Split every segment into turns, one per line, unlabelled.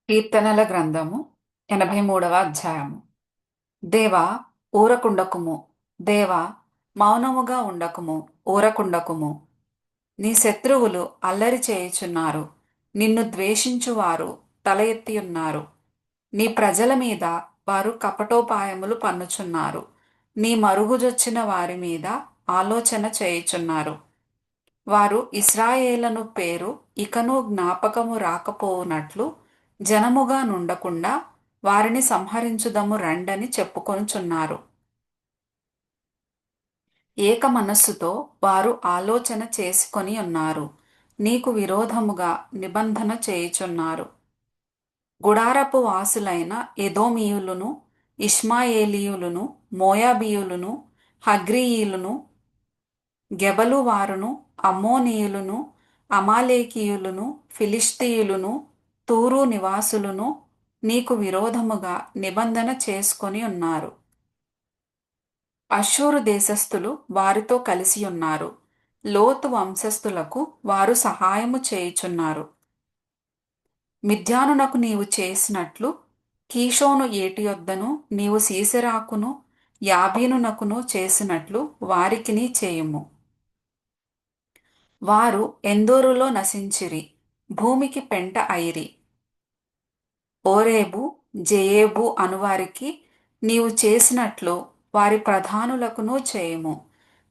కీర్తనల గ్రంథము 83వ అధ్యాయము. దేవా, ఊరకుండకుము. దేవా, మౌనముగా ఉండకుము, ఊరకుండకుము. నీ శత్రువులు అల్లరి చేయుచున్నారు. నిన్ను ద్వేషించువారు తల ఎత్తియున్నారు. నీ ప్రజల మీద వారు కపటోపాయములు పన్నుచున్నారు. నీ మరుగుజొచ్చిన వారి మీద ఆలోచన చేయుచున్నారు. వారు ఇశ్రాయేలను పేరు ఇకను జ్ఞాపకము రాకపోవునట్లు జనముగా నుండకుండా వారిని సంహరించుదము రండని చెప్పుకొనుచున్నారు. ఏక మనస్సుతో వారు ఆలోచన చేసుకొని ఉన్నారు. నీకు విరోధముగా నిబంధన చేయుచున్నారు. గుడారపు వాసులైన ఎదోమీయులను, ఇష్మాయేలీయులను, మోయాబీయులను, హగ్రీయీయులను, గెబలు వారును, అమ్మోనీయులను, అమాలేకీయులను, ఫిలిష్తీయులను, తూరు నివాసులను నీకు విరోధముగా నిబంధన చేసుకొని ఉన్నారు. అష్షూరు దేశస్థులు వారితో కలిసి ఉన్నారు. లోతు వంశస్థులకు వారు సహాయము చేయుచున్నారు. మిద్యానునకు నీవు చేసినట్లు కీషోను ఏటి యొద్దను నీవు సీసెరాకును యాబీనునకును చేసినట్లు వారికిని చేయుము. వారు ఎందోరులో నశించిరి, భూమికి పెంట అయిరి. ఓరేబు, జెయేబు అనువారికి నీవు చేసినట్లు వారి ప్రధానులకును చేయుము.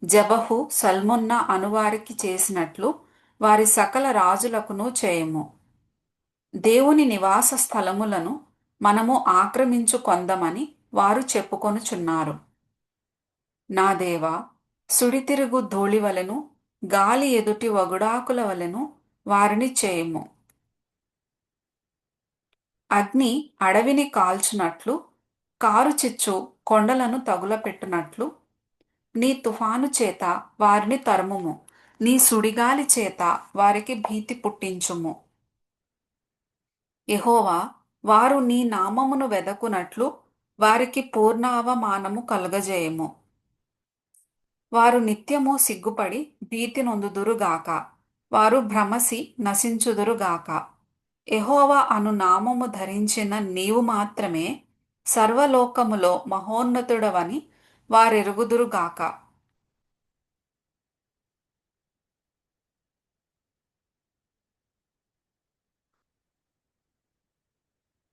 జబహు, సల్మున్న అనువారికి చేసినట్లు వారి సకల రాజులకును చేయుము. దేవుని నివాస స్థలములను మనము ఆక్రమించుకొందమని వారు చెప్పుకొనుచున్నారు. నా దేవా, సుడితిరుగు ధూళివలెను గాలి ఎదుటి వగుడాకుల వలెను వారిని చేయుము. అగ్ని అడవిని కాల్చునట్లు, కారుచిచ్చు కొండలను తగులపెట్టునట్లు నీ తుఫాను చేత వారిని తరుముము. నీ సుడిగాలి చేత వారికి భీతి పుట్టించుము. యెహోవా, వారు నీ నామమును వెదకునట్లు వారికి పూర్ణావమానము కలుగజేయము. వారు నిత్యము సిగ్గుపడి భీతి నొందుదురుగాక. వారు భ్రమసి నశించుదురుగాక. యెహోవా అను నామము ధరించిన నీవు మాత్రమే సర్వలోకములో మహోన్నతుడవని వారెరుగుదురుగాక.